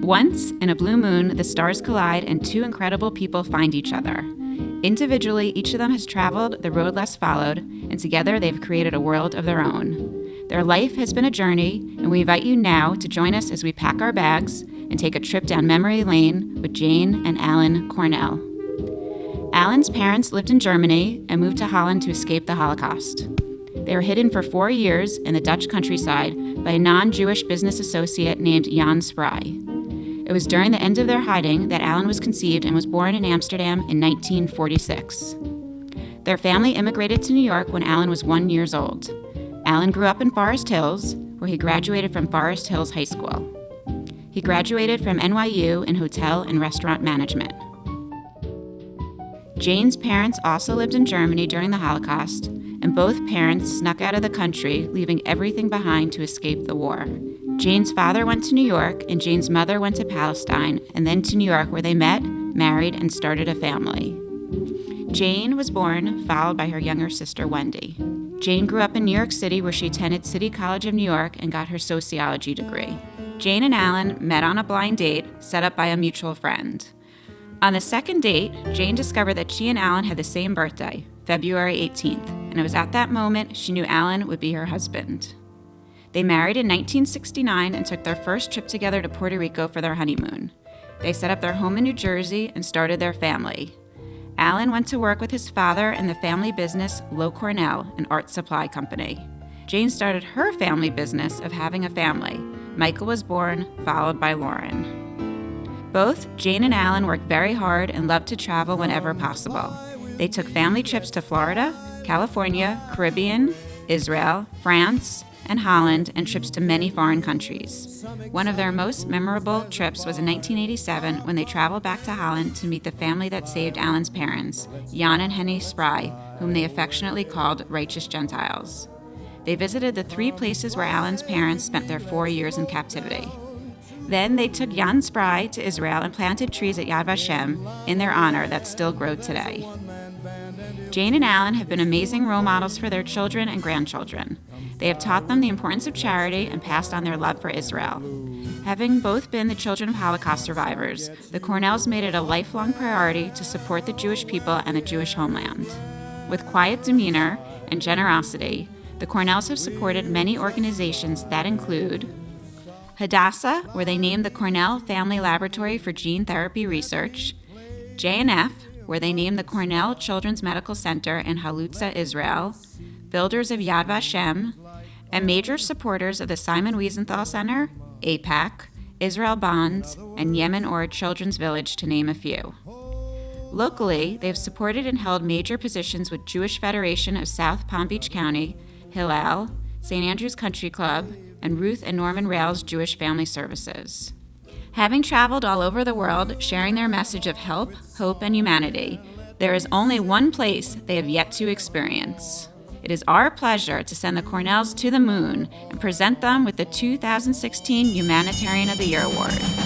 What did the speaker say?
Once, in a blue moon, the stars collide and two incredible people find each other. Individually, each of them has traveled the road less followed, and together they've created a world of their own. Their life has been a journey, and we invite you now to join us as we pack our bags and take a trip down memory lane with Jane and Alan Cornell. Alan's parents lived in Germany and moved to Holland to escape the Holocaust. They were hidden for 4 years in the Dutch countryside by a non-Jewish business associate named Jan Spry. It was during the end of their hiding that Alan was conceived and was born in Amsterdam in 1946. Their family immigrated to New York when Alan was 1 year old. Alan grew up in Forest Hills, where he graduated from Forest Hills High School. He graduated from NYU in hotel and restaurant management. Jane's parents also lived in Germany during the Holocaust, and both parents snuck out of the country, leaving everything behind to escape the war. Jane's father went to New York, and Jane's mother went to Palestine, and then to New York, where they met, married, and started a family. Jane was born, followed by her younger sister, Wendy. Jane grew up in New York City, where she attended City College of New York and got her sociology degree. Jane and Alan met on a blind date set up by a mutual friend. On the second date, Jane discovered that she and Alan had the same birthday, February 18th, and it was at that moment she knew Alan would be her husband. They married in 1969 and took their first trip together to Puerto Rico for their honeymoon. They set up their home in New Jersey and started their family. Alan went to work with his father in the family business Cornell, an art supply company. Jane started her family business of having a family. Michael was born, followed by Lauren. Both Jane and Alan worked very hard and loved to travel whenever possible. They took family trips to Florida, California, Caribbean, Israel, France, and Holland, and trips to many foreign countries. One of their most memorable trips was in 1987 when they traveled back to Holland to meet the family that saved Alan's parents, Jan and Henny Spry, whom they affectionately called righteous Gentiles. They visited the 3 places where Alan's parents spent their 4 years in captivity. Then they took Jan Spry to Israel and planted trees at Yad Vashem in their honor that still grow today. Jane and Alan have been amazing role models for their children and grandchildren. They have taught them the importance of charity and passed on their love for Israel. Having both been the children of Holocaust survivors, the Cornells made it a lifelong priority to support the Jewish people and the Jewish homeland. With quiet demeanor and generosity, the Cornells have supported many organizations that include Hadassah, where they named the Cornell Family Laboratory for Gene Therapy Research, JFS, where they named the Cornell Children's Medical Center in Halutza, Israel, builders of Yad Vashem, and major supporters of the Simon Wiesenthal Center, AIPAC, Israel Bonds, and Yemen Or Children's Village, to name a few. Locally, they've supported and held major positions with Jewish Federation of South Palm Beach County, Hillel, St. Andrew's Country Club, and Ruth and Norman Rails Jewish Family Services. Having traveled all over the world, sharing their message of help, hope, and humanity, there is only one place they have yet to experience. It is our pleasure to send the Cornells to the moon and present them with the 2016 Humanitarian of the Year Award.